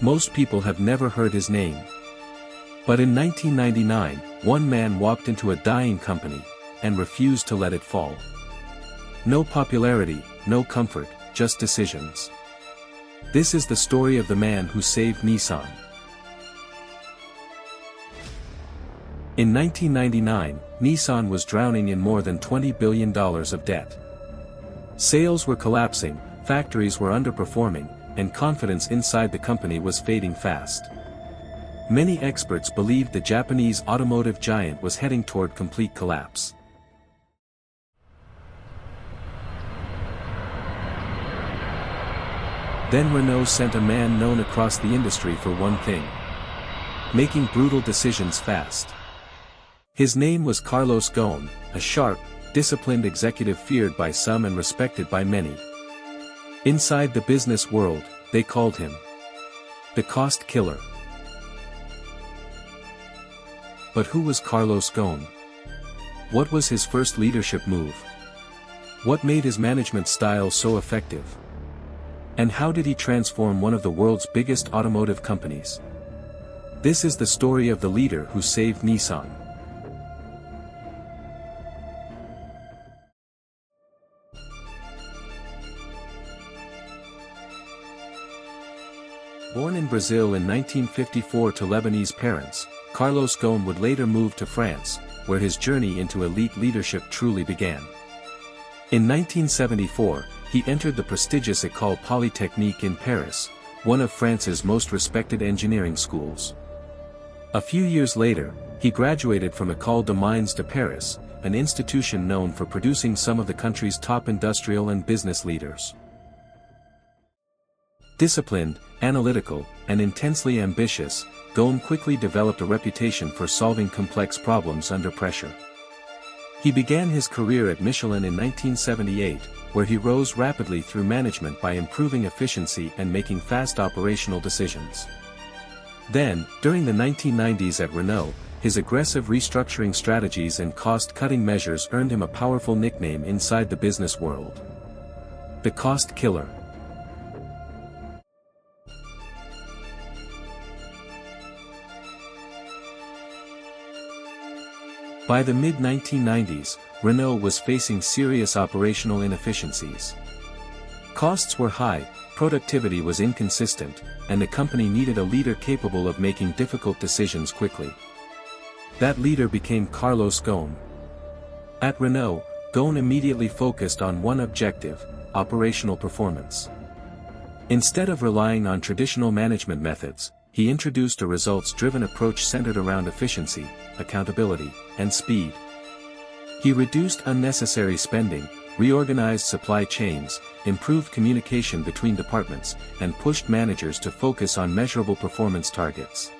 Most people have never heard his name. But in 1999, one man walked into a dying company, and refused to let it fall. No popularity, no comfort, just decisions. This is the story of the man who saved Nissan. In 1999, Nissan was drowning in more than $20 billion of debt. Sales were collapsing, factories were underperforming, and confidence inside the company was fading fast. Many experts believed the Japanese automotive giant was heading toward complete collapse. Then Renault sent a man known across the industry for one thing: making brutal decisions fast. His name was Carlos Ghosn, a sharp, disciplined executive feared by some and respected by many. Inside the business world, they called him the cost killer. But who was Carlos Ghosn? What was his first leadership move? What made his management style so effective? And how did he transform one of the world's biggest automotive companies? This is the story of the leader who saved Nissan. Born in Brazil in 1954 to Lebanese parents, Carlos Ghosn would later move to France, where his journey into elite leadership truly began. In 1974, he entered the prestigious École Polytechnique in Paris, one of France's most respected engineering schools. A few years later, he graduated from École des Mines de Paris, an institution known for producing some of the country's top industrial and business leaders. Disciplined, analytical, and intensely ambitious, Ghosn quickly developed a reputation for solving complex problems under pressure. He began his career at Michelin in 1978, where he rose rapidly through management by improving efficiency and making fast operational decisions. Then, during the 1990s at Renault, his aggressive restructuring strategies and cost-cutting measures earned him a powerful nickname inside the business world: the cost killer. By the mid-1990s, Renault was facing serious operational inefficiencies. Costs were high, productivity was inconsistent, and the company needed a leader capable of making difficult decisions quickly. That leader became Carlos Ghosn. At Renault, Ghosn immediately focused on one objective: operational performance. Instead of relying on traditional management methods, he introduced a results-driven approach centered around efficiency, accountability, and speed. He reduced unnecessary spending, reorganized supply chains, improved communication between departments, and pushed managers to focus on measurable performance targets.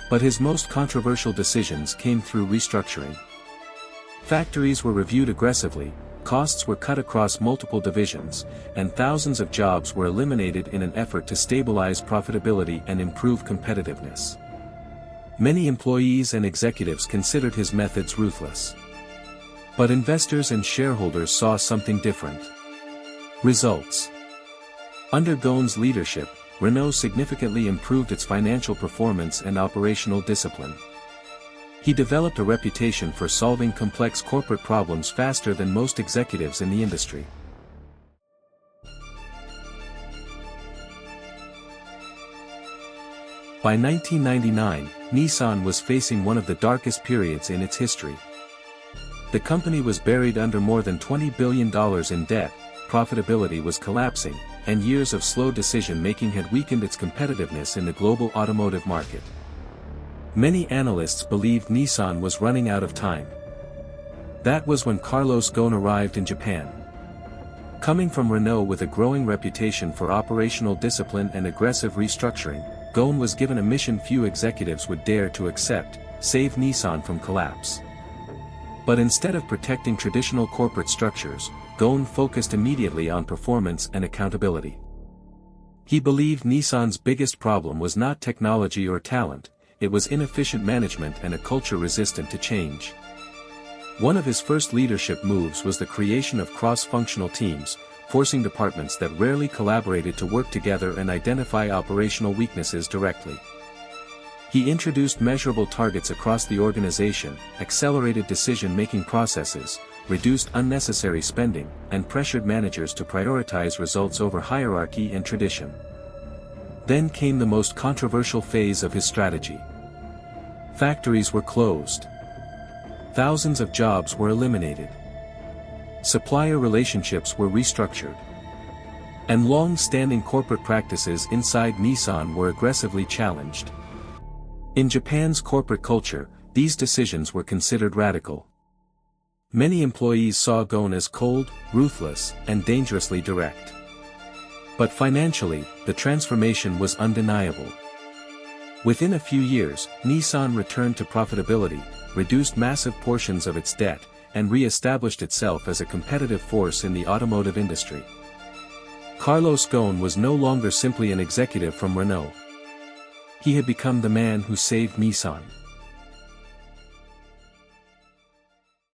But his most controversial decisions came through restructuring. Factories were reviewed aggressively, costs were cut across multiple divisions, and thousands of jobs were eliminated in an effort to stabilize profitability and improve competitiveness. Many employees and executives considered his methods ruthless. But investors and shareholders saw something different. Results. Under Ghosn's leadership, Renault significantly improved its financial performance and operational discipline. He developed a reputation for solving complex corporate problems faster than most executives in the industry. By 1999, Nissan was facing one of the darkest periods in its history. The company was buried under more than $20 billion in debt, profitability was collapsing, and years of slow decision-making had weakened its competitiveness in the global automotive market. Many analysts believed Nissan was running out of time. That was when Carlos Ghosn arrived in Japan. Coming from Renault with a growing reputation for operational discipline and aggressive restructuring, Ghosn was given a mission few executives would dare to accept: save Nissan from collapse. But instead of protecting traditional corporate structures, Ghosn focused immediately on performance and accountability. He believed Nissan's biggest problem was not technology or talent, it was inefficient management and a culture resistant to change. One of his first leadership moves was the creation of cross-functional teams, forcing departments that rarely collaborated to work together and identify operational weaknesses directly. He introduced measurable targets across the organization, accelerated decision-making processes, reduced unnecessary spending, and pressured managers to prioritize results over hierarchy and tradition. Then came the most controversial phase of his strategy. Factories were closed. Thousands of jobs were eliminated. Supplier relationships were restructured. And long-standing corporate practices inside Nissan were aggressively challenged. In Japan's corporate culture, these decisions were considered radical. Many employees saw Ghosn as cold, ruthless, and dangerously direct. But financially, the transformation was undeniable. Within a few years, Nissan returned to profitability, reduced massive portions of its debt, and re-established itself as a competitive force in the automotive industry. Carlos Ghosn was no longer simply an executive from Renault. He had become the man who saved Nissan.